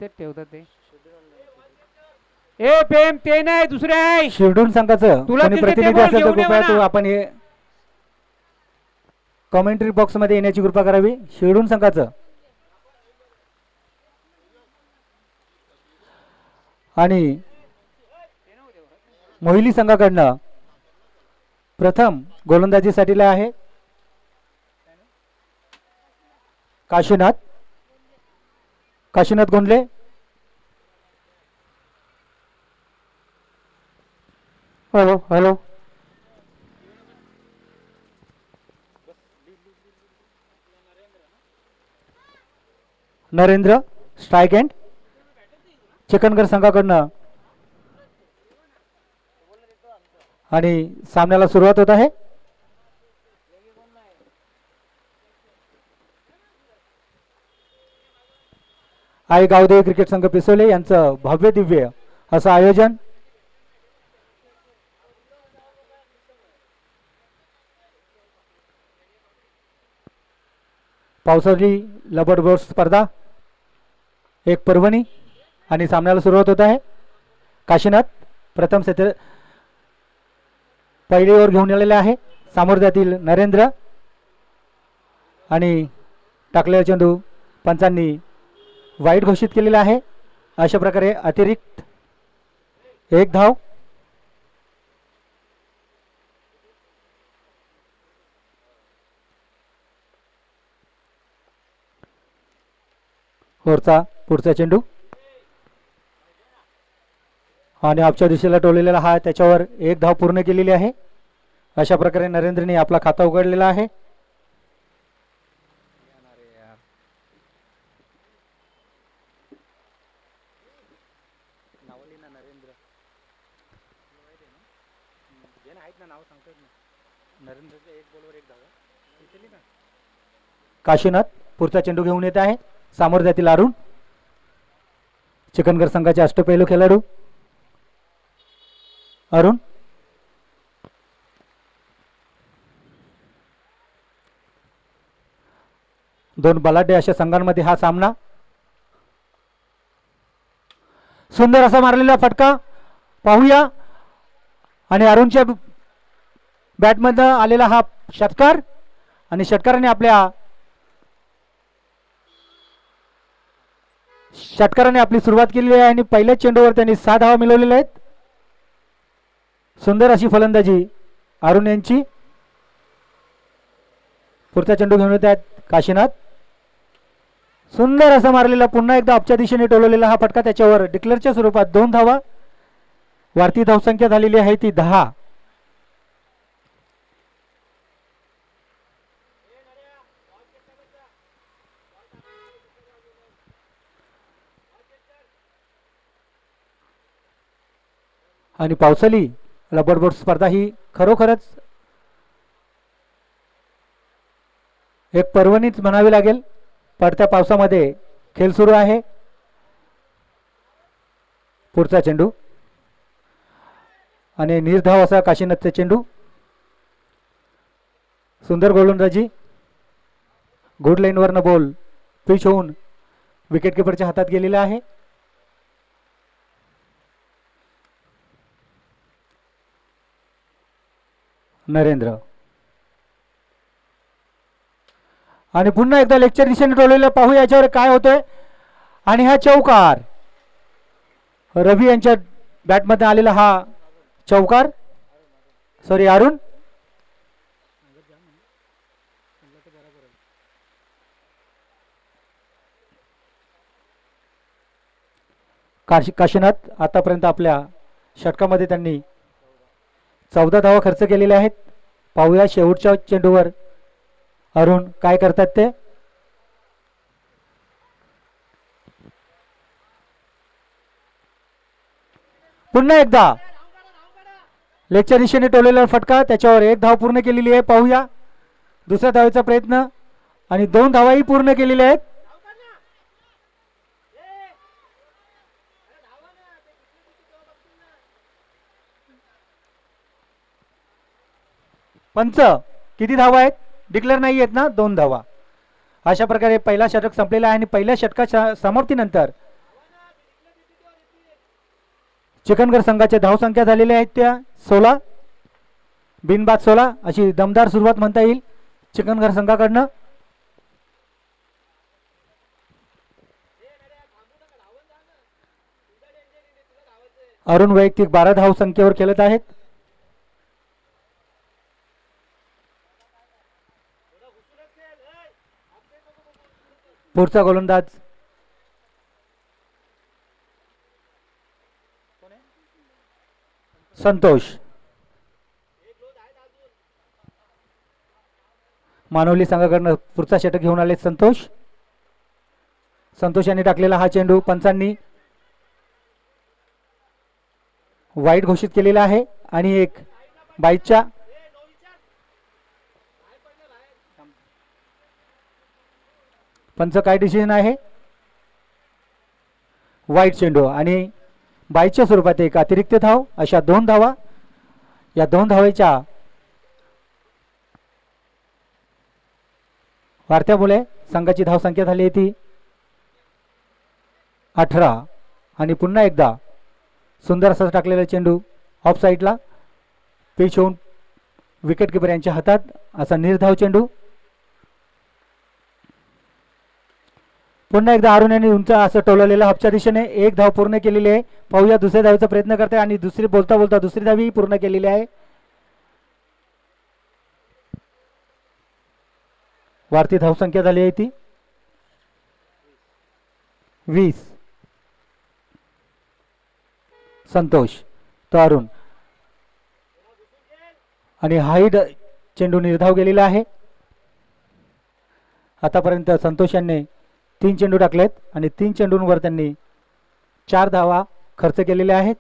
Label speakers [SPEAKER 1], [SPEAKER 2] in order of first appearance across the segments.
[SPEAKER 1] इथेच ठेवतात ते. ए प्रेम ते नाही दुसरे आहे
[SPEAKER 2] शिरडून संघाचं
[SPEAKER 1] तुला
[SPEAKER 2] कोणी
[SPEAKER 1] तिथे
[SPEAKER 2] प्रतिनिधी
[SPEAKER 1] टेबल
[SPEAKER 2] असेल तर
[SPEAKER 1] घेऊन ये
[SPEAKER 2] कृपया
[SPEAKER 1] म्हणा.
[SPEAKER 2] तो आपण हे कॉमेंट्री बॉक्स मध्ये येण्याची कृपा करावी. शिरडून संघाचं आणि मोहिली संघाकडनं प्रथम गोलंदाजीसाठीला आहे Kashinath Gondle.
[SPEAKER 3] Hello hello
[SPEAKER 2] Narendra strike end. Chiknagar संघाकडनं आणि सामन्याला सुरुवात होत आहे. आई गावदेवी क्रिकेट संघ पिसोले यांचं भव्य दिव्य असं आयोजन. पावसाळी लबडबोट स्पर्धा एक पर्वणी आणि सामन्याला सुरुवात होत आहे. काशीनाथ प्रथम पहिली ओव्हर घेऊन आलेले आहे. सामोरच्यातील नरेंद्र आणि टाकलेला चेंडू पंचांनी वाईट घोषित केलेला आहे. अशा प्रकारे अतिरिक्त एक धाव. ओव्हरचा पुढचा चेंडू आणि आपच्या दिशेला टोललेला हा त्याच्यावर एक धाव पूर्ण केलेली आहे. अशा प्रकारे नरेंद्रने आपला खाता उघडलेला आहे. काशीनाथ पुढचा चेंडू घेऊन येत आहे. सामोर जातील अरुण, चिकनगर संघाचे अष्टपैलू खेळाडू अरुण. दोन बलाढ्य अशा संघांमध्ये हा सामना. सुंदर असा मारलेला फटका पाहूया आणि अरुणच्या बॅटमध्ये आलेला हा षटकार आणि षटकाराने आपली सुरुवात केलेली आहे आणि पहिल्याच चेंडूवर त्यांनी 6 धावा मिळवलेल्या आहेत. सुंदर अशी फलंदाजी अरुण यांची. पुढचा चेंडू घेऊन येत आहेत काशीनाथ. सुंदर असा मारलेला पुन्हा एकदा आपच्या दिशेने टोलवलेला हा फटका त्याच्यावर डिक्लेअरच्या स्वरूपात 2 धावा. वाढती धावसंख्या झालेली आहे ती 10. आणि पावसाळी लबडबोट स्पर्धा ही खरोखरच एक पर्वणीच म्हणावी लागेल. पडत्या पावसामध्ये खेळ सुरू आहे. पुढचा चेंडू आणि निर्धाव असा काशीनाथचा चेंडू. सुंदर गोलंदाजी. गुड लाईनवरनं बॉल पिच होऊन विकेट किपरच्या हातात गेलेला आहे. नरेंद्र आणि पुन्हा एकदा लेगच्या दिशेने टोललेलं पाहू याच्यावर काय होतंय. आणि हा चौकार रवी यांच्या बॅटमध्ये आलेला हा चौकार. सॉरी अरुण. काशीनाथ आतापर्यंत आपल्या षटकामध्ये त्यांनी 14 धावा खर्च केलेल्या आहेत. पाहूया शेवटच्या चेंडूवर अरुण काय करतात ते. पुन्हा एकदा लेगच्या दिशेने टोललेला फटका त्याच्यावर 1 धाव पूर्ण केलेली आहे. पाहूया दुसऱ्या धावेचा प्रयत्न आणि 2 धावाही पूर्ण केलेल्या आहेत. पंच किती धावा आहेत डिक्लेअर नाही आहेत ना. 2 धावा. अशा प्रकारे पहिला षटक संपलेला आहे आणि पहिल्या षटकाच्या समाप्तीनंतर चिकनगर संघाच्या धावसंख्या झालेल्या आहेत त्या 16, बिनबाद 16 अशी दमदार सुरुवात म्हणता येईल चिकनगर संघाकडनं. अरुण वैयक्तिक 12 धाव संख्येवर खेळत आहेत. पुढचा गोलंदाज संतोष. मानवली संघाकडनं पुढचा षटक घेऊन आले संतोष. संतोष यांनी टाकलेला हा चेंडू पंचांनी वाईट घोषित केलेला आहे आणि एक बाईकच्या पंच काय डिसिजन आहे. वाईट चेंडू आणि बाईकच्या स्वरूपात एक अतिरिक्त धाव अशा 2 धावा. या 2 धावेच्या वार्त्यामुळे संघाची धावसंख्या झाली ती 18 आणि पुन्हा एकदा सुंदर असा टाकलेला चेंडू ऑफ साईडला पिच होऊन विकेट किपर यांच्या हातात असा निर्धाव चेंडू. पुन्हा एकदा अरुण यांनी उंच असं टोलवलेला हाफच्या दिशेने एक धाव पूर्ण केलेली आहे. पाहूया दुसऱ्या धावेचा प्रयत्न करते आणि दुसरी बोलता बोलता दुसरी धावी पूर्ण केलेली आहे. वाढती धावसंख्या झाली आहे ती 20. संतोष तो अरुण आणि हाईड चेंडू निर्धाव गेलेला आहे. आतापर्यंत संतोष यांनी 3 चेंडू टाकलेत आणि 3 चेंडूंवर त्यांनी 4 धावा खर्च केलेल्या आहेत.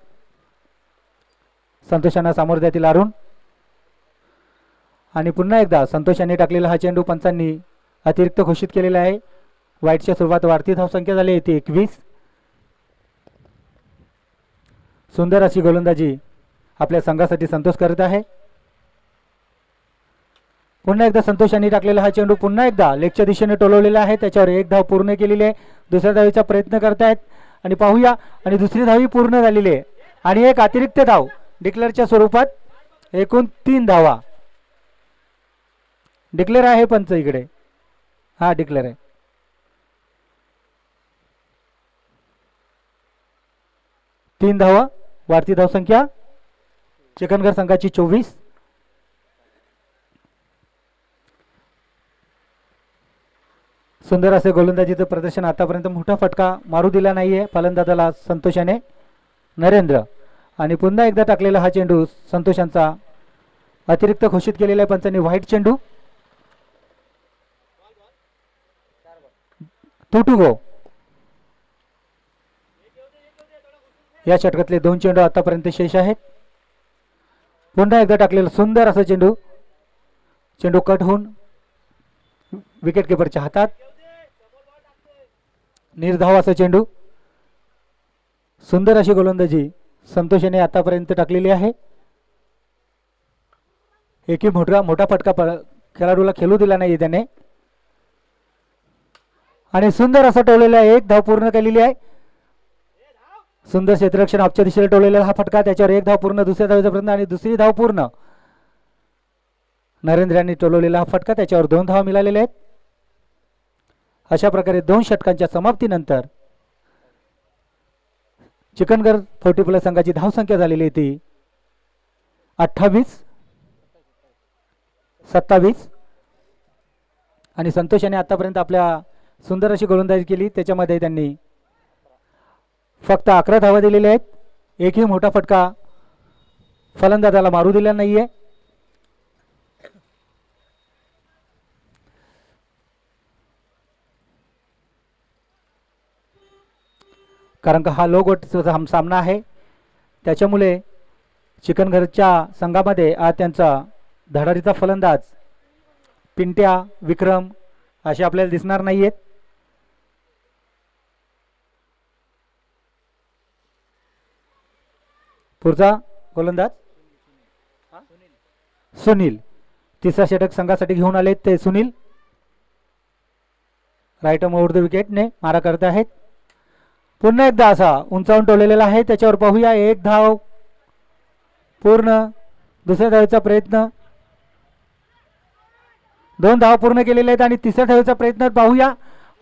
[SPEAKER 2] संतोषांना सामोरं जातील अरुण आणि पुन्हा एकदा संतोष यांनी टाकलेला हा चेंडू पंचांनी अतिरिक्त घोषित केलेला आहे. वाईटच्या सुरुवात वाढती धावसंख्या झाली ती 21. सुंदर अशी गोलंदाजी आपल्या संघासाठी संतोष करत आहे. पुन्हा एकदा संतोष यांनी टाकलेला हा चेंडू पुन्हा एकदा लेगच्या दिशेने टोलवलेला आहे. त्याच्यावर एक धाव पूर्ण केलेली आहे. दुसऱ्या धावेचा प्रयत्न करतायत आणि पाहूया आणि दुसरी धावी पूर्ण झालेली आहे आणि एक अतिरिक्त धाव डिक्लेअरच्या स्वरूपात एकूण 3 धावा. डिक्लेअर आहे पंच इकडे. हा डिक्लेअर आहे. तीन धावा वाढती धावसंख्या चिकनगर संघाची 24. सुंदर असे गोलंदाजीचं प्रदर्शन. आतापर्यंत मोठा फटका मारू दिला नाहीये फलंदाजाला संतोषाने. नरेंद्र आणि पुन्हा एकदा टाकलेला हा चेंडू संतोषांचा अतिरिक्त घोषित केलेला आहे पंचांनी. व्हाईट चेंडू 2 to go. या षटकातले 2 चेंडू आतापर्यंत शेष आहेत. पुन्हा एकदा टाकलेला सुंदर असा चेंडू. चेंडू कट होऊन विकेट किपरच्या हातात. निर्धाव असा चेंडू. सुंदर अशी गोलंदाजी संतोषाने आतापर्यंत टाकलेली आहे. एकही मोठा फटका खेळाडूला खेळू दिला नाही त्याने आणि सुंदर असं टोललेला एक धाव पूर्ण केलेली आहे. सुंदर क्षेत्ररक्षण आपच्या दिशेने टोललेला हा फटका. त्याच्यावर एक धाव पूर्ण. दुसऱ्या धावेचा प्रयत्न आणि दुसरी धाव पूर्ण. नरेंद्र यांनी टोलवलेला हा फटका. त्याच्यावर 2 धावा मिळालेल्या आहेत. अशा प्रकारे 2 षटकांच्या समाप्तीनंतर चिकनगर 40+ संघाची धावसंख्या झालेली ती 28, 27 आणि संतोष यांनी आतापर्यंत आपल्या सुंदर अशी गोलंदाजी केली. त्याच्यामध्ये त्यांनी फक्त 11 धावा दिलेल्या आहेत. एकही मोठा फटका फलंदाजाला मारू दिला नाहीये. कारण का हा लो गटचा सामना आहे त्याच्यामुळे चिकनगरच्या संघामध्ये आज त्यांचा धडाडीचा फलंदाज पिंट्या विक्रम असे आपल्याला दिसणार नाहीयेत. पुढचा गोलंदाज सुनील. तिसरा षटक संघासाठी घेऊन आले ते Sunil. Right arm over the विकेटने मारा करत आहेत. पुन्हा एकदा असा उंचावून टोललेला आहे, त्याच्यावर पाहूया. एक धाव पूर्ण. दुसऱ्या धावेचा प्रयत्न. 2 धाव पूर्ण केलेले आहेत आणि तिसऱ्या धावेचा प्रयत्न पाहूया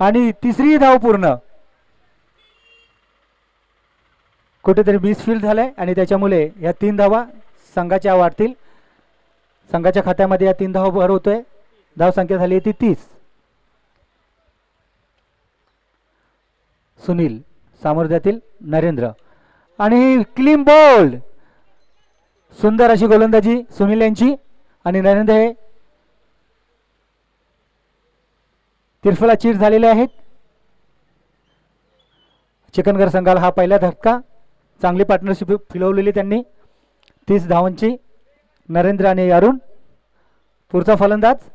[SPEAKER 2] आणि तिसरी धाव पूर्ण. कुठेतरी मिसफील्ड झालंय आणि त्याच्यामुळे या 3 धावा संघाच्या वाढतील. संघाच्या खात्यामध्ये या 3 धावा भर होतोय. धाव संख्या झाली ती 30. सुनील सामोर्यातील नरेंद्र आणि क्लीन बोल्ड. सुंदर अशी गोलंदाजी सुनील यांची आणि नरेंद्र हे तिरफला चीट झालेले आहेत. चिकनगर संघाला हा पहिला धक्का. चांगली पार्टनरशिप फिरवलेली त्यांनी. 30 धावांची. नरेंद्र आणि अरुण. पुढचा फलंदाज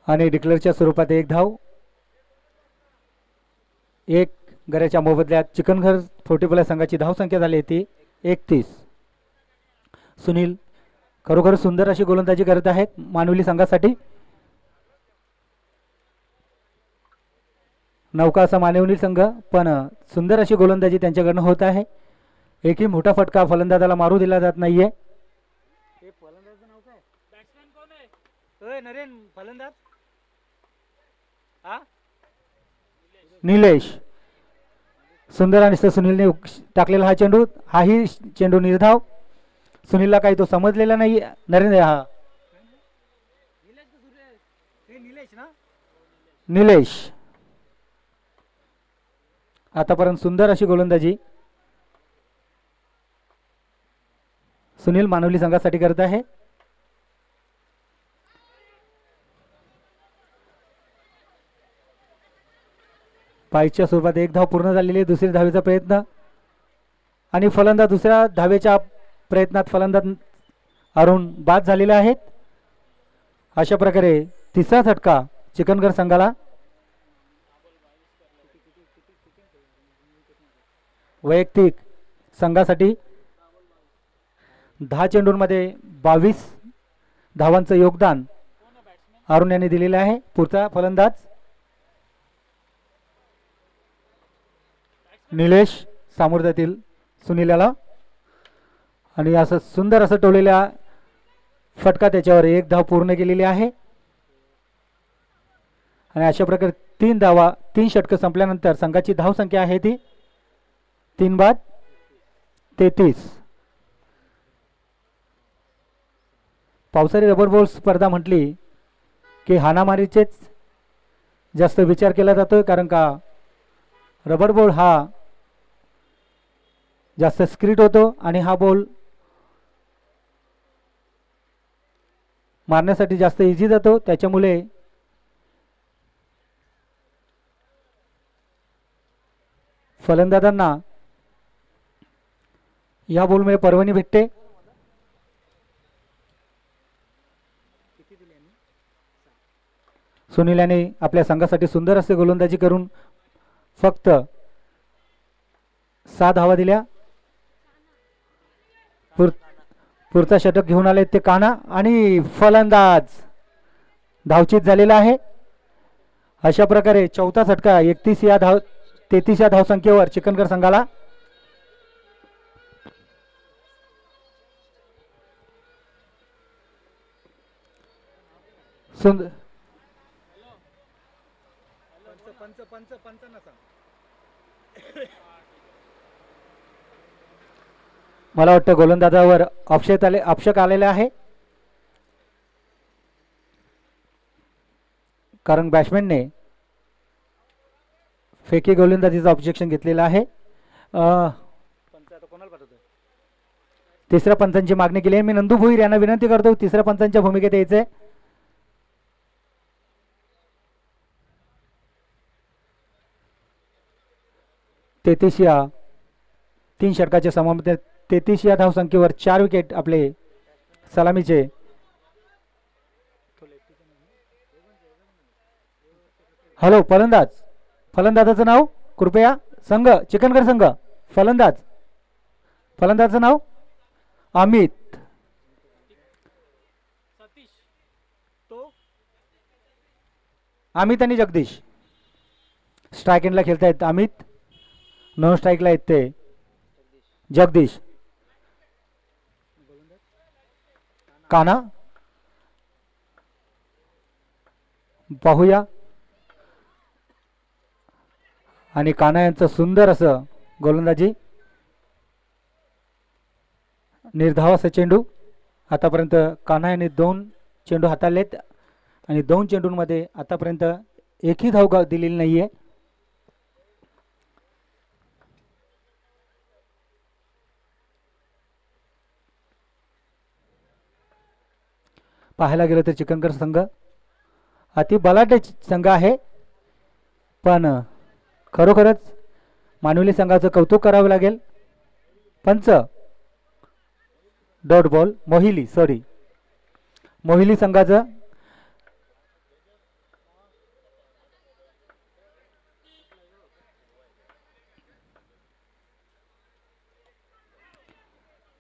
[SPEAKER 2] आणि डिक्लेअरच्या स्वरूपात 1 धाव. 1 गऱ्याच्या मोबदल्यात चिकनघर फोर्टीप्लस संघाची धावसंख्या झाली ती 31. सुनील खरोखर सुंदर अशी गोलंदाजी करत आहेत मानवली संघासाठी. नौका असा मानवली संघ पण सुंदर अशी गोलंदाजी त्यांच्याकडनं होत आहे. एकही मोठा फटका फलंदाजाला मारू दिला जात नाहीये. फलंदाज निलेश. सुंदर आणि सुनीलने टाकलेला हा चेंडू. हाही चेंडू निर्धाव. सुनीलला काही तो समजलेला नाही. नरेंद्र हा निलेश आतापर्यंत सुंदर अशी गोलंदाजी सुनील मानवली संघासाठी करत आहे. पायच्या स्वरूपात 1 धाव पूर्ण झालेली आहे. दुसरी धावेचा प्रयत्न आणि फलंदाज दुसऱ्या धावेच्या प्रयत्नात फलंदाज अरुण बाद झालेले आहेत. अशा प्रकारे तिसरा झटका चिकनगर संघाला. वैयक्तिक संघासाठी 10 चेंडूंमध्ये 22 धावांचं योगदान अरुण यांनी दिलेले आहे. पुढचा फलंदाज निलेश सामोर्यातील सुनीलला आणि असं सुंदर असं टोलेल्या फटका त्याच्यावर 1 धाव पूर्ण केलेली आहे. आणि अशा प्रकारे 3 धावा 3 षटकं संपल्यानंतर संघाची धावसंख्या आहे ती 3 बाद 33. पावसाळी रबर बॉल स्पर्धा म्हटली की हाणामारीचेच जास्त विचार केला जातोय, कारण का रबर बॉल हा जास्त स्क्रीट होतो आणि हा बॉल मारण्यासाठी जास्त इझी जातो. त्याच्यामुळे फलंदाजांना या बॉलमुळे पर्वणी भेटते. सुनील याने आपल्या संघासाठी सुंदर असे गोलंदाजी करून फक्त 6 धावा दिल्या. पुढचा षटक घेऊन आले ते कान्हा आणि फलंदाज धावचीत झालेला आहे. अशा प्रकारे चौथा झटका 33 या धावसंख्येवर चिकनगर संघाला. सुंदर मला वाटतं गोलंदाजावर अपक्षक आलेले आहे, कारण बॅट्समॅनने फेकी गोलंदाजीचं ऑब्जेक्शन घेतलेलं आहे. तिसऱ्या पंचांची मागणी केली आहे. मी नंदू भोईर यांना विनंती करतो तिसऱ्या पंचांच्या भूमिकेत यायचे. या 3 षटकाच्या समाप्ती 33 या धावसंख्येवर 4 विकेट आपले सलामीचे. हॅलो फलंदाज, फलंदाजाचं नाव कृपया. संघ चिकनगर संघ फलंदाजाचं नाव अमित. अमित आणि जगदीश स्ट्राईक एंडला खेळतायत. अमित नॉन स्ट्राईकला येते जगदीश. काना पाहूया. आणि काना यांचं सुंदर असं गोलंदाजी. निर्धाव असा चेंडू. आतापर्यंत कान्हा यांनी 2 चेंडू हाताळलेत आणि 2 चेंडूंमध्ये आतापर्यंत एकही धाव दिलेली नाहीये. पाहायला गेलं तर चिकनकर संघ अति बलाढ्य संघ आहे, पण खरोखरच मानवली संघाचं कौतुक करावं लागेल. पंच डॉट बॉल मोहिली संघाचं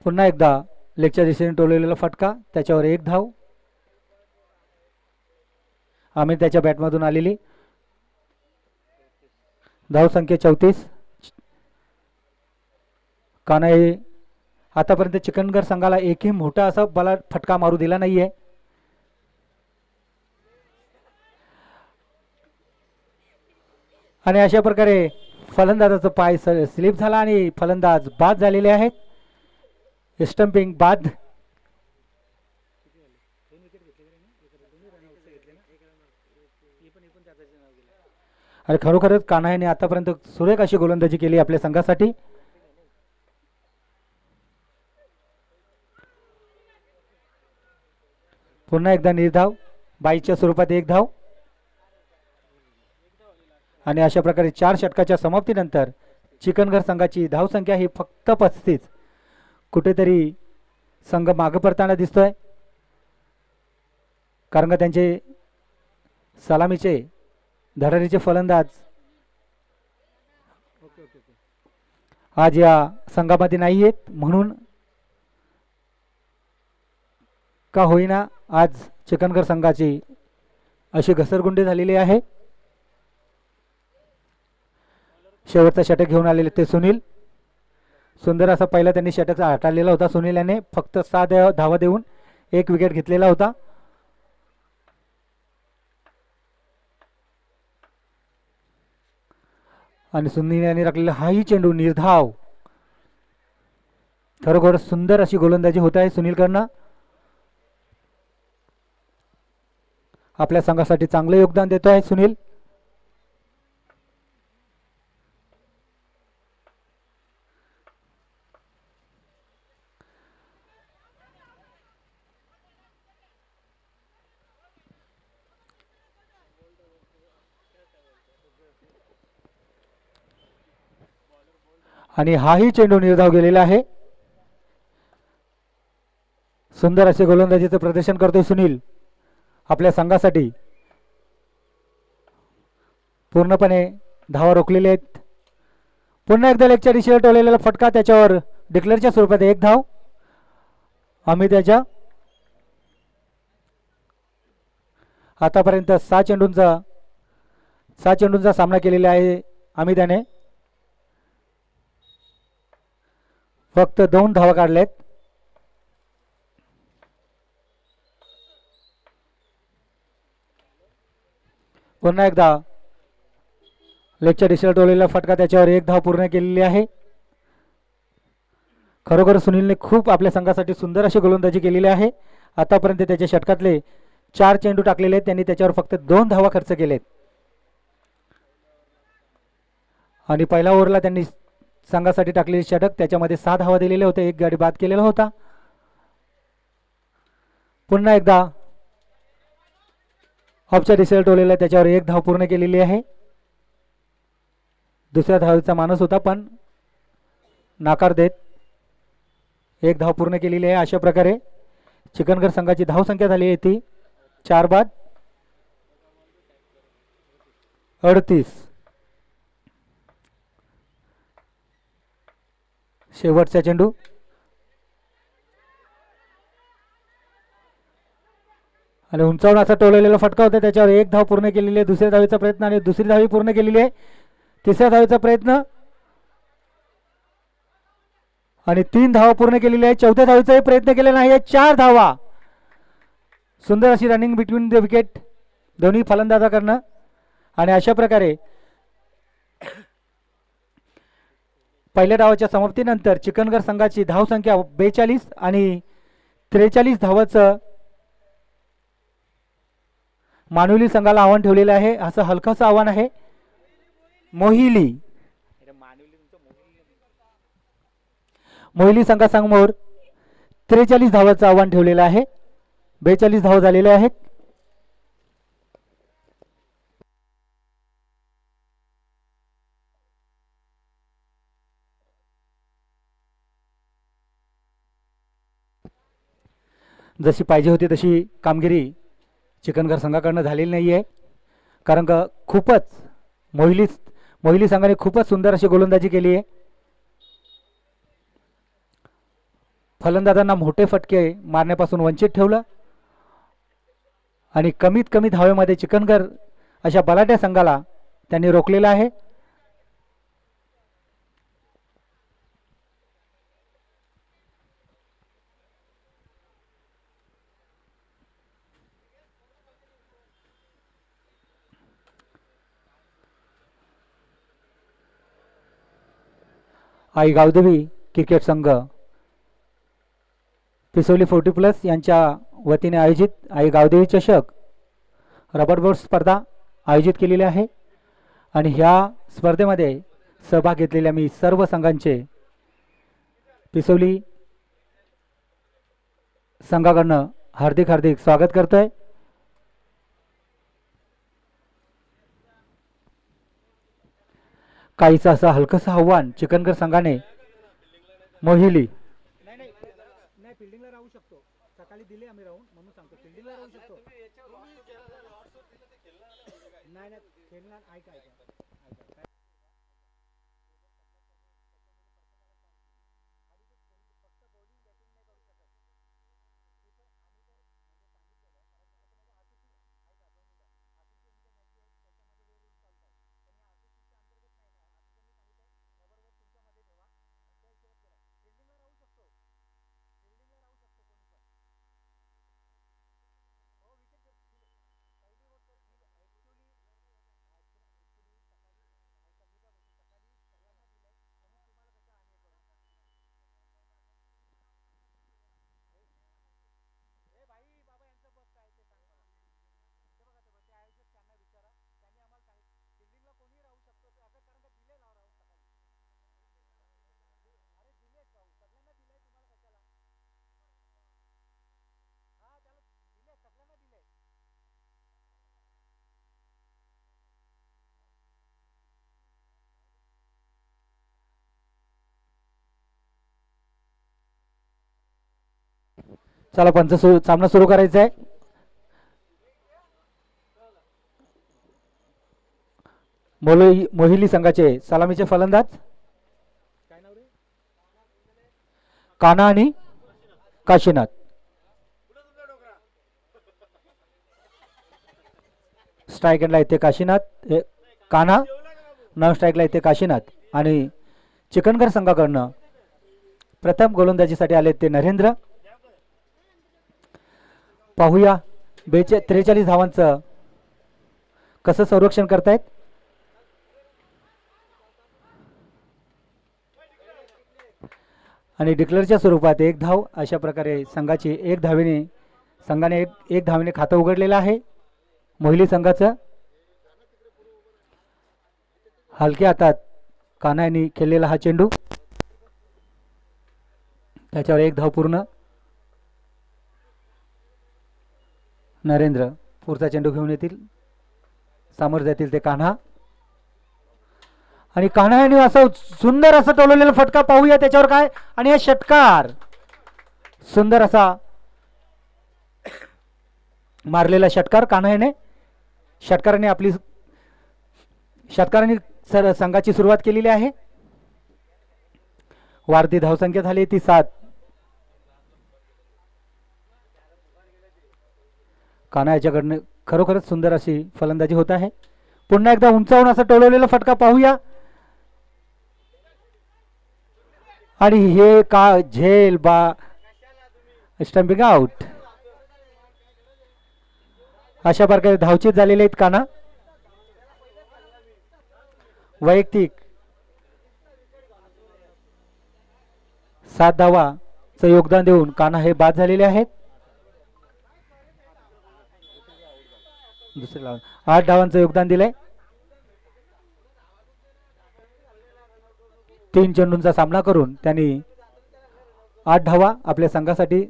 [SPEAKER 2] पुन्हा एकदा लेगच्या दिशेने टोललेला फटका, त्याच्यावर 1 धाव. आमिर त्याच्या बॅटमधून आलेली धाव संख्या 34. कान्हा हे आतापर्यंत चिकनगर संघाला एकही मोठा असा बला फटका मारू दिला नाहीये. आणि अशा प्रकारे फलंदाजाचा पाय स्लिप झाला आणि फलंदाज बाद झालेले आहेत. स्टंपिंग बाद. आणि खरोखरच कान्हा यांनी आतापर्यंत सुरेख अशी गोलंदाजी केली आपल्या संघासाठी. पुन्हा एकदा निर्धाव 22च्या स्वरूपात 1 धाव. आणि अशा प्रकारे 4 षटकाच्या समाप्तीनंतर चिकनगर संघाची धावसंख्या ही फक्त 35. कुठेतरी संघ मागे पडताना दिसतोय, कारण का त्यांचे सलामीचे धडाडीचे फलंदाज आज या संघामध्ये नाही आहेत. म्हणून का होईना आज चिकनगर संघाची अशी घसरगुंडी झालेली आहे. शेवटचा षटक घेऊन आलेले ते सुनील. सुंदर असा पहिला त्यांनी षटक हाताळलेला होता. सुनील याने फक्त 6 धावा देऊन 1 विकेट घेतलेला होता. आणि सुनील यांनी राखलेला हाही चेंडू निर्धाव. खरोखर सुंदर अशी गोलंदाजी होत आहे सुनीलकडनं. आपल्या संघासाठी चांगले योगदान देतो आहे सुनील. आणि हाही चेंडू निर्धाव गेलेला आहे. सुंदर असे गोलंदाजीचं प्रदर्शन करतोय सुनील आपल्या संघासाठी. पूर्णपणे धावा रोखलेले आहेत. पुन्हा एकदा लेगच्या दिशेला टोललेला फटका, त्याच्यावर डिक्लेअरच्या स्वरूपात 1 धाव. अमित याच्या आतापर्यंत 6 चेंडूंचा सामना केलेला आहे अमित याने. फक्त 2 धावा काढल्यात. पुन्हा एकदा लेगच्या दिशेला टोललेला फटका, त्याच्यावर 1 धाव पूर्ण केलेली आहे. खरोखर सुनीलने खूप आपल्या संघासाठी सुंदर अशी गोलंदाजी केलेली आहे. आतापर्यंत त्याच्या षटकातले 4 चेंडू टाकलेले आहेत त्यांनी, त्याच्यावर फक्त 2 धावा खर्च केलेत. आणि पहिल्या ओव्हरला त्यांनी संघासाठी टाकलेले षटक, त्याच्यामध्ये 6 धावा दिलेले होते, 1 गडी बाद केलेला होता. पुन्हा एकदा ऑफच्या दिशेला टोलेला, त्याच्यावर 1 धाव पूर्ण केलेली आहे. दुसऱ्या धावेचा माणूस होता पण नाकार देत 1 धाव पूर्ण केलेली आहे. अशा प्रकारे चिकनगर संघाची धाव संख्या झाली आहे ती 4 बाद 38. शेवटचा चेंडू आणि उंचावून असा टोललेला फटका होता, त्याच्यावर एक धाव पूर्ण केलेली आहे. दुसऱ्या धावेचा प्रयत्न आणि दुसरी धावी पूर्ण केलेली आहे. तिसऱ्या धावेचा प्रयत्न आणि 3 धावा पूर्ण केलेली आहे. चौथ्या धावेचाही प्रयत्न केलेला नाही. 4 धावा. सुंदर अशी रनिंग बिटवीन द विकेट दोन्ही फलंदाजाकडनं. आणि अशा प्रकारे पहिल्या डावाच्या समाप्तीनंतर चिकनगर संघाची धावसंख्या 42 आणि 43 धावाचं मानुली संघाला आव्हान ठेवलेलं आहे. असं हलकंसं आव्हान आहे. मोहिली संघासमोर 43 धावाचं आव्हान ठेवलेलं आहे. 42 धावा झालेल्या आहेत. जशी पाहिजे होती तशी कामगिरी चिकनगर संघाकडनं झालेली नाही आहे. कारण का खूपच मोहिली संघाने खूपच सुंदर अशी गोलंदाजी केली आहे. फलंदाजांना मोठे फटके मारण्यापासून वंचित ठेवलं आणि कमीत कमी धावेमध्ये चिकनगर अशा बलाढ्य संघाला त्यांनी रोखलेलं आहे. आई गावदेवी क्रिकेट संघ पिसोली 40+ यांच्या वतीने आयोजित आई गावदेवी चषक रबर बोट स्पर्धा आयोजित केलेली आहे. आणि ह्या स्पर्धेमध्ये सहभाग घेतलेल्या मी सर्व संघांचे पिसोली संघाकडनं हार्दिक हार्दिक स्वागत करतोय. काहीचं असं हलकंसं आव्हान चिकनगर संघाने मोहिली फिल्डिंगला राहू शकतो. सकाळी दिले आम्ही राहून म्हणून सांगतो फिल्डिंगला राहू शकतो. नाही खेळणार ऐका चला पंच सामना सुरू करायचा आहे. मोहिली संघाचे सलामीचे फलंदाज कान्हा आणि काशीनाथ. स्ट्राइक एंडला येते काशीनाथ कान्हा. नॉन स्ट्राइकला येते काशीनाथ. आणि चिकनगर संघाकडनं प्रथम गोलंदाजीसाठी आले ते नरेंद्र. पाहूया 43 धावांचं कसं संरक्षण करतायत. आणि डिक्लेअरच्या स्वरूपात 1 धाव अशा प्रकारे संघाची 1 धावेने एक धावेने खातं उघडलेलं आहे मोहिली संघाचं. हलक्या हातात कान्हा यांनी खेळलेला हा चेंडू, त्याच्यावर 1 धाव पूर्ण. नरेंद्र पुढचा चेंडू घेऊन येतील, सामोर जातील ते कान्हा. आणि कान्हा यांनी असं सुंदर असं टोललेला फटका पाहूया त्याच्यावर काय. आणि हा षटकार सुंदर असा मारलेला षटकार कान्हा याने. षटकाराने संघाची सुरुवात केलेली आहे. वाढती धावसंख्या झाली ती 7. काना याच्याकडनं खरोखरच सुंदर अशी फलंदाजी होत आहे. पुन्हा एकदा उंचावून असा टोलवलेला फटका पाहूया. आणि हे का झेल बा स्टंपिंग आउट. अशा प्रकारे धावचीत झालेले आहेत काना. वैयक्तिक 7 धावाचं योगदान देऊन काना हे बाद झालेले आहेत. दुसरे 8 धावांचं योगदान दिलंय. 3 चेंडूंचा सामना करून त्यांनी 8 धावा आपल्या संघासाठी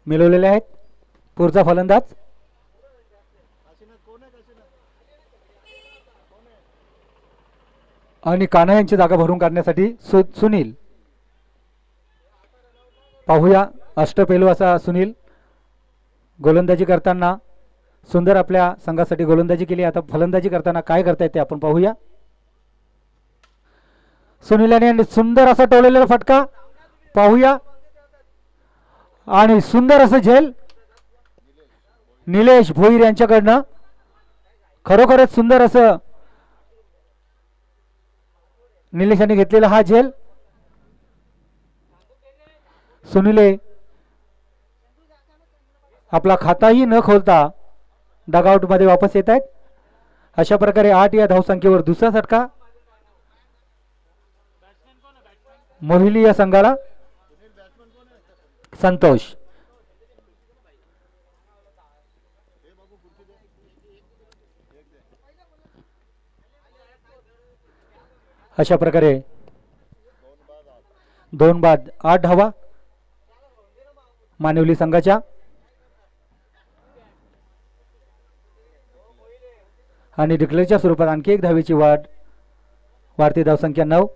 [SPEAKER 2] मिळवलेल्या आहेत. पुढचा फलंदाज आणि कान्हा यांची जागा भरून काढण्यासाठी सुनील. पाहूया अष्टपैलू असा सुनील गोलंदाजी करताना सुंदर आपल्या संघासाठी गोलंदाजी केली. आता फलंदाजी करताना काय करतायत ते आपण पाहूया. सुनील यांनी सुंदर असा टोललेला फटका पाहूया. आणि सुंदर असं झेल निलेश भोईर यांच्याकडनं. खरोखरच सुंदर असं निलेश यांनी घेतलेला हा झेल. सुनीले आपला खाताही न खोलता डगआउट मध्ये वापस येत आहेत. अशा प्रकारे 8 या धावसंख्येवर दुसरा षटका मोहिली या संघाला. संतोष अशा प्रकारे 2 बाद 8 धावा मानिवली संघाच्या. आणि डिक्लेअरच्या स्वरूपात आणखी 1 धावेची वाढ. वाढती धावसंख्या 9.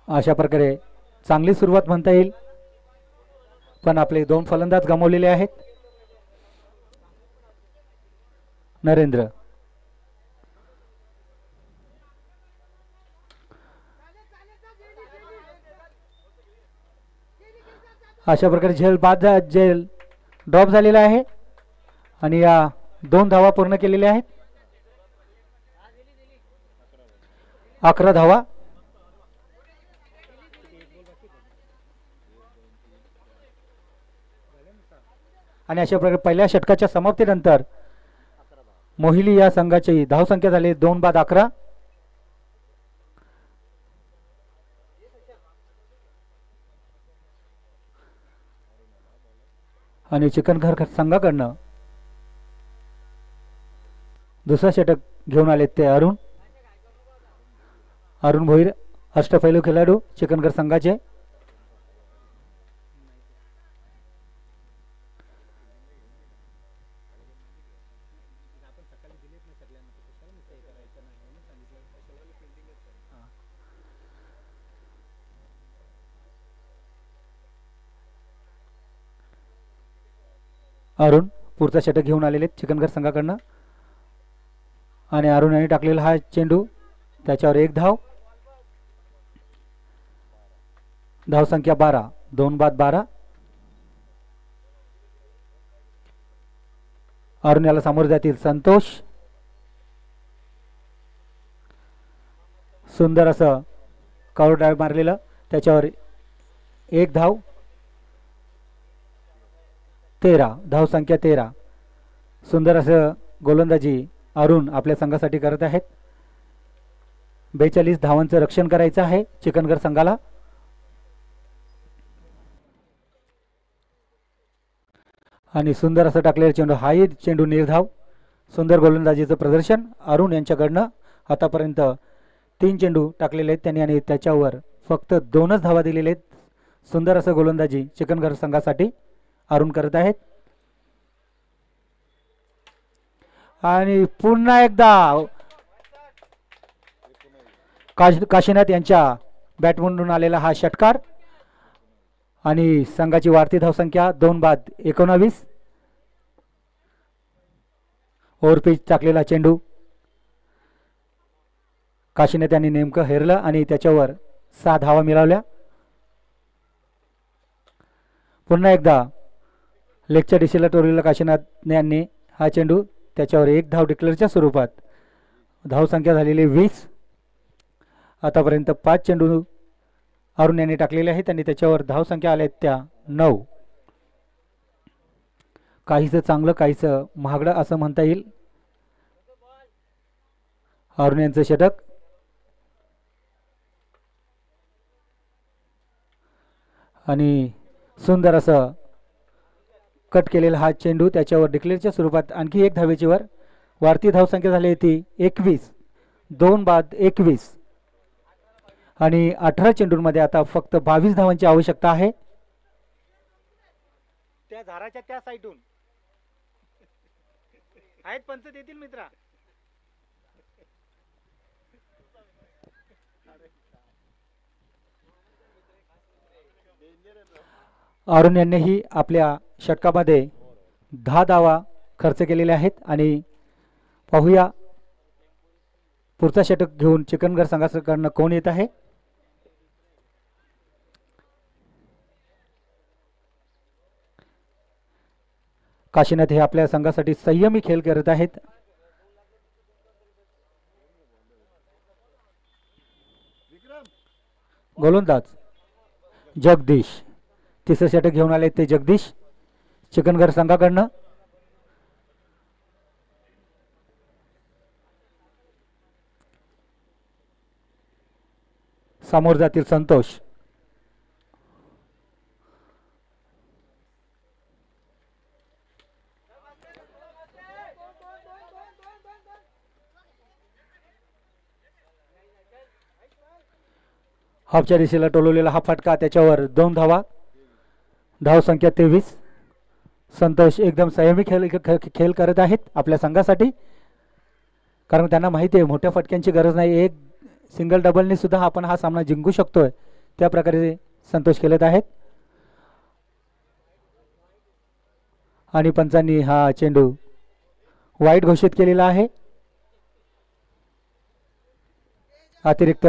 [SPEAKER 2] अशा प्रकारे चांगली सुरुवात म्हणता येईल. पण आपले 2 फलंदाज गमावलेले आहेत. नरेंद्र अशा प्रकारे झेल ड्रॉप झालेला आहे. आणि या 2 धावा पूर्ण केलेल्या आहेत. 11 धावा. आणि अशा प्रकारे पहिल्या षटकाच्या समाप्तीनंतर मोहिली या संघाची धावसंख्या झाली 2 बाद 11. आणि चिकनघर संघाकडनं दुसरा षटक घेऊन आले ते अरुण भोईर अष्टपैलू खेळाडू चिकनघर संघाचे. अरुण पुढचा षटक घेऊन आलेले चिकनघर संघाकडनं. आणि अरुण यांनी टाकलेला हा चेंडू त्याच्यावर 1 धाव. धावसंख्या 12. 2 बाद 12. अरुण याला सामोरे जातील संतोष. सुंदर असं कव्हर ड्राईव्ह मारलेलं त्याच्यावर 1 धाव. 13. धावसंख्या 13. सुंदर असं गोलंदाजी अरुण आपल्या संघासाठी करत आहेत. 42 धावांचं रक्षण करायचं आहे चिकनघर संघाला. आणि सुंदर असं टाकलेला चेंडू हाही चेंडू निर्धाव. सुंदर गोलंदाजीचं प्रदर्शन अरुण यांच्याकडनं. आतापर्यंत 3 चेंडू टाकलेले आहेत त्यांनी आणि त्याच्यावर फक्त 2च धावा दिलेले आहेत. सुंदर असं गोलंदाजी चिकनघर संघासाठी अरुण करत आहेत. आणि पुन्हा एकदा काशीनाथ यांच्या बॅटमधून आलेला हा षटकार. आणि संघाची वाढती धावसंख्या 2 बाद 19. ओव्हरपिच टाकलेला चेंडू काशीनाथ यांनी नेमकं हेरलं आणि त्याच्यावर 6 धावा मिळवल्या. पुन्हा एकदा लेगच्या दिशेला टोललेला काशीनाथ यांनी हा चेंडू त्याच्यावर एक धाव डिक्लेअरच्या स्वरूपात. धावसंख्या झालेली 20. आतापर्यंत 5 चेंडू अरुण यांनी टाकलेले आहेत आणि त्याच्यावर धावसंख्या आल्या त्या 9. काहीचं चांगलं काहीचं महागडं असं म्हणता येईल. अरुण यांचं षटक. आणि सुंदर असं कट केलेला हा चेंडू त्याच्यावर डिक्लेअरच्या स्वरूपात आणखी एक धावेची वर. वाढती धावसंख्या झाली ती 21. 2 बाद 21 आणि 18 चेंडूंमध्ये आता फक्त 22 धावांची आवश्यकता आहे. त्या झाडाच्या त्या साईडून आहेत पंच देतील मित्रा. अरुण यांनीही आपल्या षटकामध्ये 10 धावा खर्च केलेले आहेत आणि पाहूया पुढचा षटक घेऊन चिकनगर संघाकडनं कोण येत आहे. काशीनाथ हे आपल्या संघासाठी संयमी खेळ करत आहेत. गोलंदाज जगदीश. तिसरं षटक घेऊन आले ते जगदीश चिकनगर संघाकडनं. समोर जातील संतोष. हाफच्या दिशेला टोलवलेला हा फटका त्याच्यावर 2 धावा. धावसंख्या 23. संतोष एकदम संयमी खेळ करत आहेत आपल्या संघासाठी, कारण त्यांना माहिती आहे मोठ्या फटक्यांची गरज नाही. एक सिंगल डबलने सुद्धा आपण हा सामना जिंकू शकतोय. त्या प्रकारे संतोष खेळत आहेत. आणि पंचांनी हा चेंडू वाईट घोषित केलेला आहे. अतिरिक्त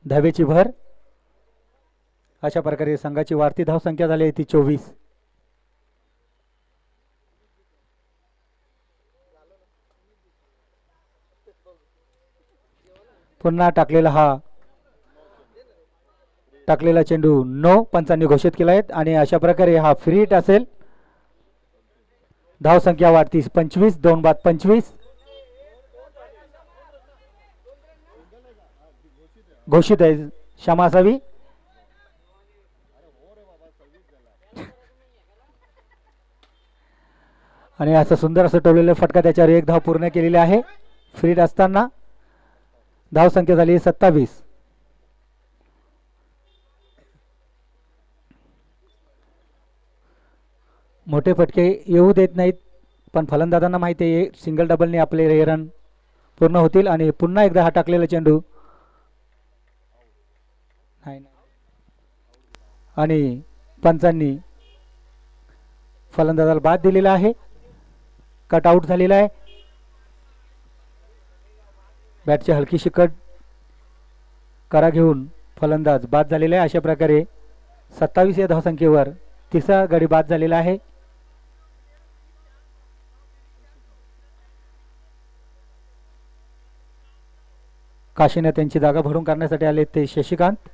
[SPEAKER 2] धावेची भर. अशा प्रकारे संघाची वाढती धावसंख्या झाली ती 24. पुन्हा टाकलेला चेंडू 9 पंचांनी घोषित केला आहे आणि अशा प्रकारे हा फ्री हिट असेल. धावसंख्या वाढती 25. 2 बाद 25 घोषित आहे. क्षमा असावी. आणि असं सुंदर असं टोललेलं फटका त्याच्यावर 1 धाव पूर्ण केलेली आहे. फ्री हिट असताना धावसंख्या झाली 27. मोठे फटके येऊ देत नाहीत, पण फलंदाजांना माहिती आहे सिंगल डबलने आपले रन पूर्ण होतील. आणि पुन्हा एकदा हा टाकलेला चेंडू आणि पंचांनी फलंदाजाला बाद दिलेला आहे. कट आउट झालेला आहे. बॅटची हलकीशी कट करा घेऊन फलंदाज बाद झालेला आहे. अशा प्रकारे 27 या धावसंख्येवर तिसरा गडी बाद झालेला आहे. काशीने त्यांची जागा भरून काढण्यासाठी आले ते शशिकांत,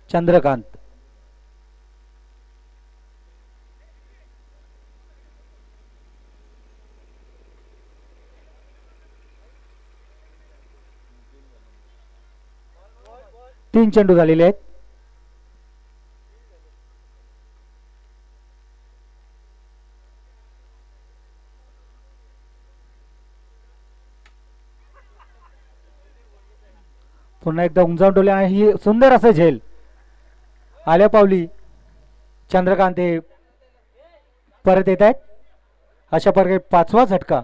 [SPEAKER 2] चंद्रकांत. तीन चेंडू झालेले आहेत. पुन्हा एकदा उंचावून टोले आणि ही सुंदर असं झेल आल्या पावली. चंद्रकांत हे परत येत आहेत. अशा प्रकारे 5वा झटका.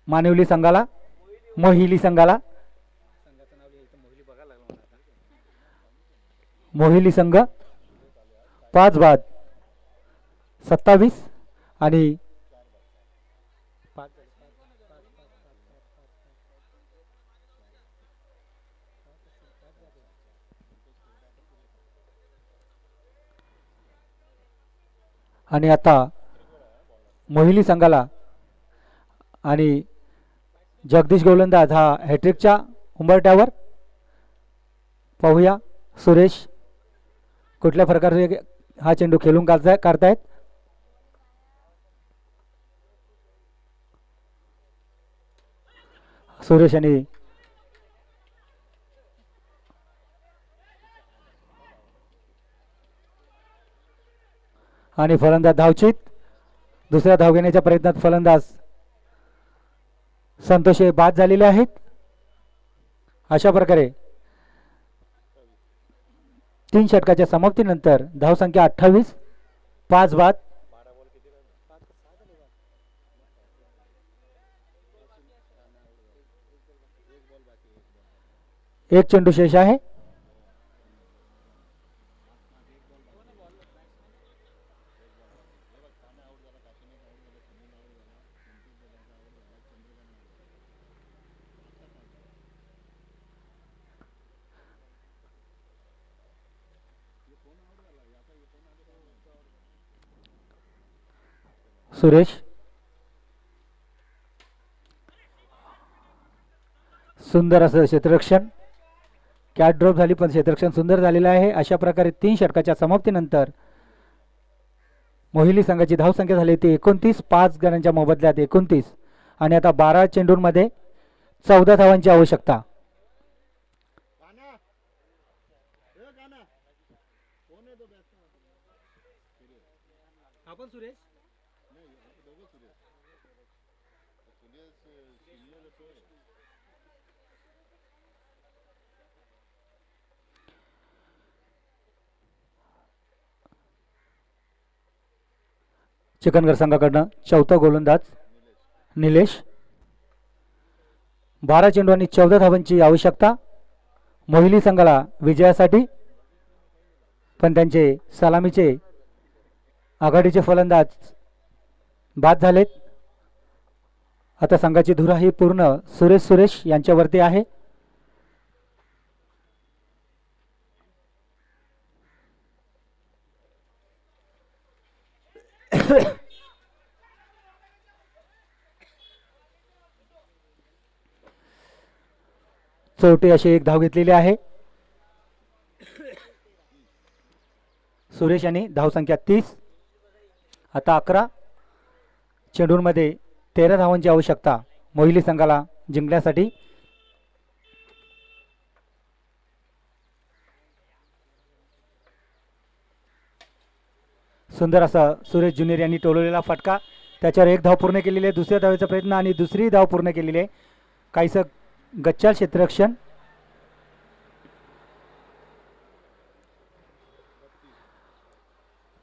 [SPEAKER 2] मानिवली संघाला, मोहिली संघाला. मोहिली संघ 5 बाद 27 आणि आणि आता मोहिली संघाला आणि जगदीश गोलंदाज हा हॅट्रिकच्या उंबरठ्यावर. पाहूया सुरेश कुठल्या प्रकारे हा चेंडू खेळून काढतायत. सुरेश आणि फलंदाज धावचित. दुसऱ्या धाव घेण्याच्या प्रयत्नात फलंदाज संतोष हे बाद झालेले आहेत. अशा प्रकारे 3 षटकाच्या समाप्तीनंतर धावसंख्या 28, 5 बाद. एक चेंडू शेष आहे. सुरेश सुंदर असं क्षेत्ररक्षण. कॅच ड्रॉप झाली पण क्षेत्ररक्षण सुंदर झालेलं आहे. अशा प्रकारे 3 षटकाच्या समाप्तीनंतर मोहिली संघाची धावसंख्या झाली ती 29, 5 गणांच्या मोबदल्यात 29. आणि आता 12 चेंडूंमध्ये 14 धावांची आवश्यकता. चिकनगर संघाकडनं चौथा गोलंदाज निलेश. 12 चेंडू आणि 14 धावांची आवश्यकता मोहिली संघाला विजयासाठी. पण त्यांचे सलामीचे आघाडीचे फलंदाज बाद झालेत. आता संघाची धुरा ही पूर्ण सुरेश यांच्यावरती आहे. चौटे अशी एक धाव घेतलेली आहे. सुरेश यांनी धावसंख्या 30. आता 11 चेंडूंमध्ये 13 धावांची आवश्यकता मोहिली संघाला जिंकण्यासाठी. सुंदर असा सुरेश ज्युनियर यांनी टोलवलेला फटका. त्याच्यावर एक धाव पूर्ण केलेली आहे. दुसऱ्या धावेचा प्रयत्न आणि दुसरी धाव पूर्ण केलेली आहे. काहीसं गच्चाल क्षेत्ररक्षण.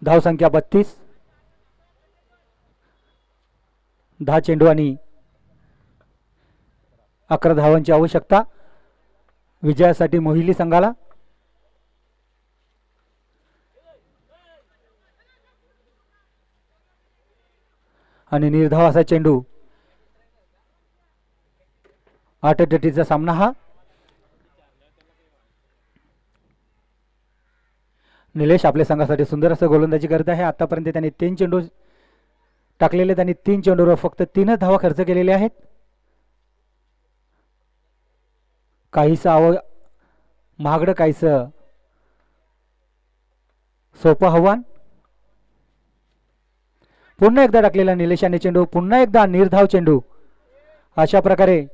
[SPEAKER 2] धावसंख्या 32. 10 चेंडू आणि 11 धावांची आवश्यकता विजयासाठी मोहिली संघाला. आणि निर्धाव असा चेंडू. 8 अटीचा सामना हा. निलेश आपल्या संघासाठी सुंदर असं गोलंदाजी करत आहे. आतापर्यंत त्यांनी 3 चेंडू टाकलेले. त्यांनी 3 चेंडूवर फक्त 3च धावा खर्च केलेले आहेत. काहीसं महागडं काहीसं सोपं आव्हान. पुन्हा एकदा टाकलेला निलेशाने चेंडू. पुन्हा एकदा निर्धाव चेंडू. अशा प्रकारे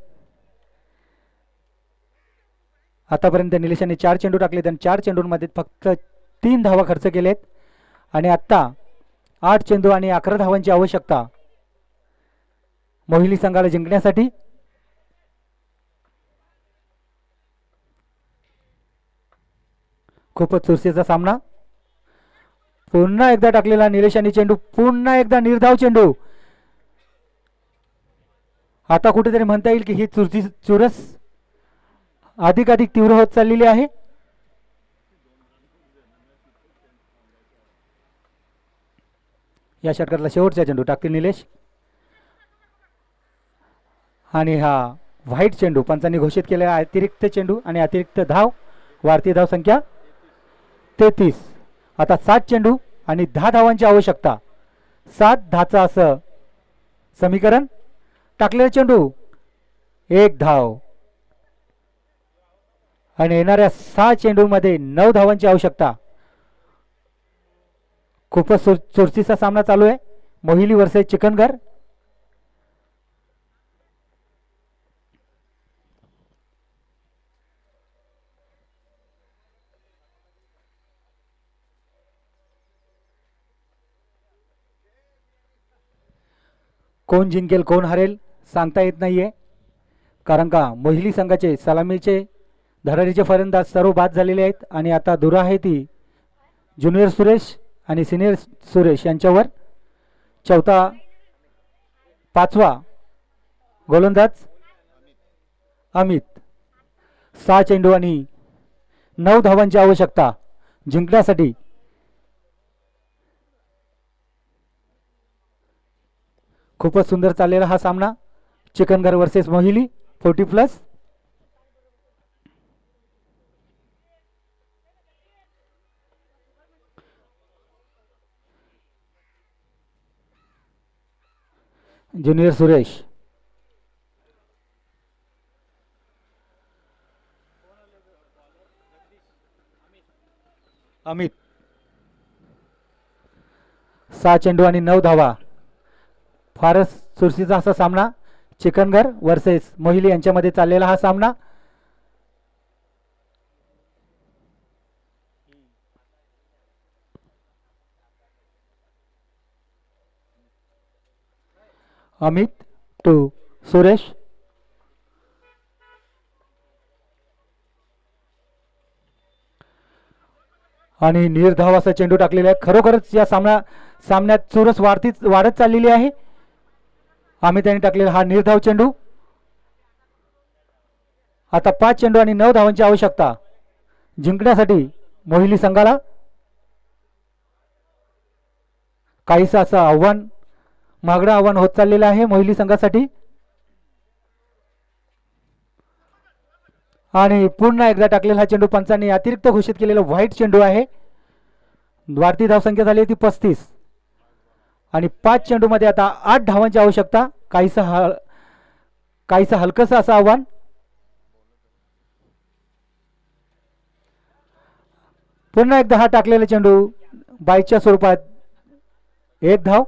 [SPEAKER 2] आतापर्यंत निलेशाने 4 चेंडू टाकले. आणि 4 चेंडूंमध्ये फक्त 3 धावा खर्च केलेत. आणि आता 8 चेंडू आणि 11 धावांची आवश्यकता मोहिली संघाला जिंकण्यासाठी. खूपच चुरशीचा सामना. पुन्हा एकदा टाकलेला निलेशाने चेंडू. पुन्हा एकदा निर्धाव चेंडू. आता कुठेतरी म्हणता येईल की ही चुरस अधिक तीव्र होत चाललेली आहे. या षटकातला शेवटचा चेंडू टाकतील निलेश. आणि हा व्हाईट चेंडू पंचांनी घोषित केलेला अतिरिक्त चेंडू आणि अतिरिक्त धाव. वाढती धाव संख्या 33. आता 7 चेंडू आणि 10 धावांची आवश्यकता 7-10 असं समीकरण. टाकलेला चेंडू 1 धाव आणि येणाऱ्या 6 चेंडूमध्ये 9 धावांची आवश्यकता. खूपच चुरशीचा सामना चालू आहे. मोहिली वर्सेस चिकनगर. कोण जिंकेल कोण हरेल सांगता येत नाहीये, कारण का मोहिली संघाचे सलामीचे धडाडीचे फलंदाज सर्व बाद झालेले आहेत आणि आता दूर आहे ती ज्युनियर सुरेश आणि सिनियर सुरेश यांच्यावर. चौथा 5वा गोलंदाज अमित. 6 चेंडू आणि 9 धावांची आवश्यकता जिंकण्यासाठी. खूपच सुंदर चाललेला हा सामना. चिकनगर वर्सेस मोहिली 40+. ज्युनियर सुरेश. अमित. 6 चेंडू आणि 9 धावा. फारच चुरशीचा असा सामना चिकनगर वर्सेस मोहिली यांच्यामध्ये चाललेला हा सामना. अमित टू सुरेश. आणि निर्धाव असा चेंडू टाकलेला आहे. खरोखरच या सामन्यात चुरस वाढत चाललेली आहे. अमित यांनी टाकलेला हा निर्धाव चेंडू. आता 5 चेंडू आणि 9 धावांची आवश्यकता जिंकण्यासाठी मोहिली संघाला. काहीसं असं आव्हान महागडं आव्हान होत चाललेलं आहे मोहिली संघासाठी. आणि पुन्हा एकदा टाकलेला हा चेंडू पंचांनी अतिरिक्त घोषित केलेला व्हाईट चेंडू आहे. वाढती धावसंख्या झाली ती 35 आणि 5 चेंडूमध्ये आता 8 धावांची आवश्यकता. काहीसं हलकंसं असं आव्हान. पुन्हा एकदा हा टाकलेला चेंडू बाईच्या स्वरूपात 1 धाव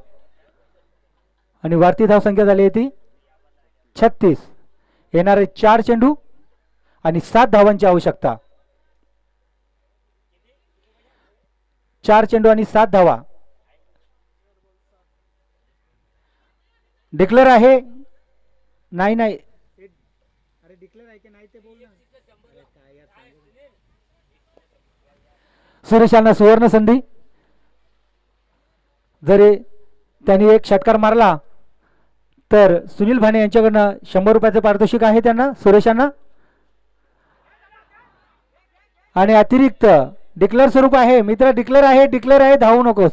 [SPEAKER 2] आणि वाढती धावसंख्या झाली ती 36. येणारे 4 चेंडू आणि 7 धावांची आवश्यकता. 4 चेंडू आणि 7 धावा. डिक्लेअर आहे. नाही अरे डिक्लेअर आहे की नाही ते बोल ना. सुरेशांना सुवर्ण संधी. जरी त्यांनी एक षटकार मारला तर सुनील भाने यांच्याकडनं 100 रुपयाचे पारितोषिक आहे त्यांना सुरेशांना. आणि अतिरिक्त डिक्लेअर स्वरूप आहे. मित्र डिक्लेअर आहे धावू नकोस.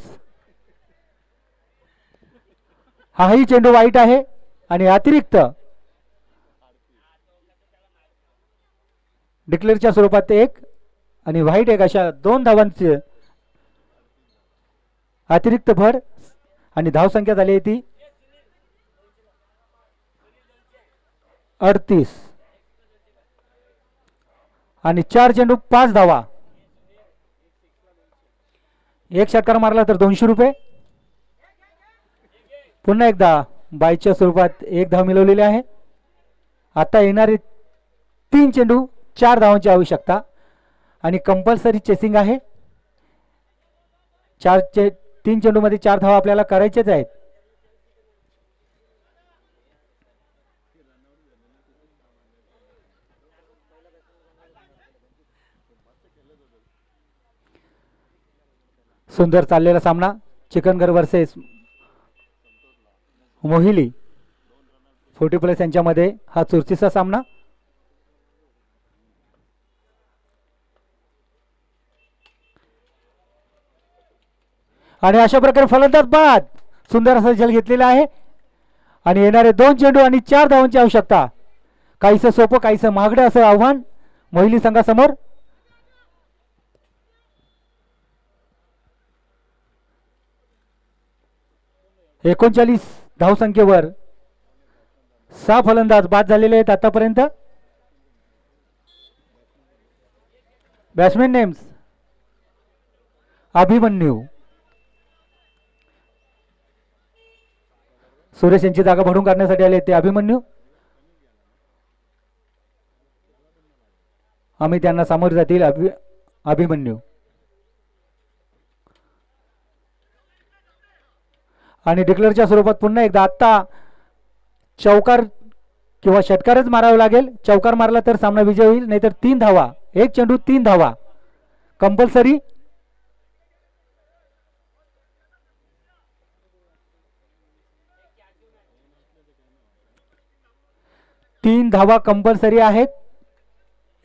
[SPEAKER 2] हाही चेंडू वाईट आहे आणि अतिरिक्त डिक्लेअरच्या स्वरूपात 1 आणि व्हाईट 1 अशा 2 धावांचे अतिरिक्त भर आणि धावसंख्या झाली ती 38 आणि 4 चेंडू 5 धावा. एक षटकार मारला तर 200 रुपये. पुन्हा एकदा बाईच्या स्वरूपात 1 धाव मिळवलेली आहे. आता येणारे 3 चेंडू 4 धावांची आवश्यकता आणि कंपल्सरी चेसिंग आहे. 3 चेंडूमध्ये 4 धावा आपल्याला करायचेच आहेत. सुंदर चाललेला सामना चिकनगर वर्सेस मोहिली 40+ यांच्यामध्ये हा चुरशीचा सामना. आणि अशा प्रकारे फलंदाज बाद. सुंदर असा झेल घेतलेला आहे आणि येणारे 2 चेंडू आणि 4 धावांची आवश्यकता. काहीसं सोपं काहीसं महागडं असं आव्हान मोहिली संघासमोर. 39 धावसंख्येवर 6 फलंदाज बाद झालेले आहेत आतापर्यंत. Batsman names Abhimanyu. सुरेश यांची जागा भरून काढण्यासाठी आले ते अभिमन्यू. आम्ही त्यांना सामोरे जातील अभिमन्यू. आणि डिक्लेअरच्या स्वरूपात पुन्हा एकदा आत्ता चौकार किंवा षटकारच मारावं लागेल. चौकार मारला तर सामना विजय होईल, नाहीतर 3 धावा. 1 चेंडू 3 धावा कंपल्सरी. तीन धावा कंपल्सरी आहेत.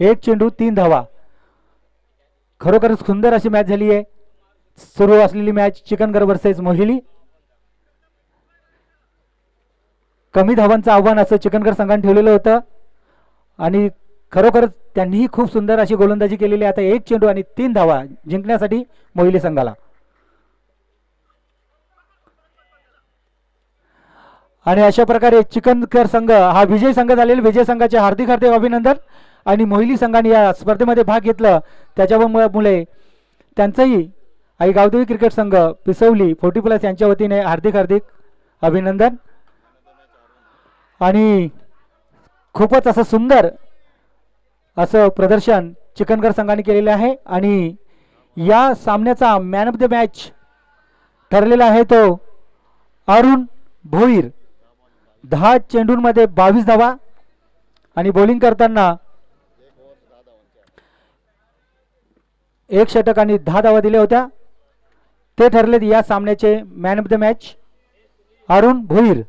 [SPEAKER 2] 1 चेंडू 3 धावा. खरोखरच सुंदर अशी मॅच झाली आहे. सुरू असलेली मॅच चिकनगर वर्सेस मोहिली. कमी धावांचं आव्हान असं चिकनगर संघाने ठेवलेलं होतं आणि खरोखरच त्यांनीही खूप सुंदर अशी गोलंदाजी केलेली. आता 1 चेंडू आणि 3 धावा जिंकण्यासाठी मोहिली संघाला. आणि अशा प्रकारे चिकनगर संघ हा विजय संघ झालेला. विजय संघाचे हार्दिक हार्दिक अभिनंदन. आणि मोहिली संघाने या स्पर्धेमध्ये भाग घेतला त्याच्यामुळे त्यांचंही आई गावदेवी क्रिकेट संघ पिसवली 40+ यांच्या वतीने हार्दिक हार्दिक अभिनंदन. आणि खूपच असं सुंदर असं प्रदर्शन चिकनगर संघाने केलेले आहे. आणि या सामन्याचा मॅन ऑफ द मॅच ठरलेला आहे तो अरुण भोईर. 10 चेंडूंमध्ये 22 धावा आणि बॉलिंग करताना 1 षटक आणि 10 धावा दिल्या होत्या. ते ठरले या सामन्याचे man of the match Arun Bhoir.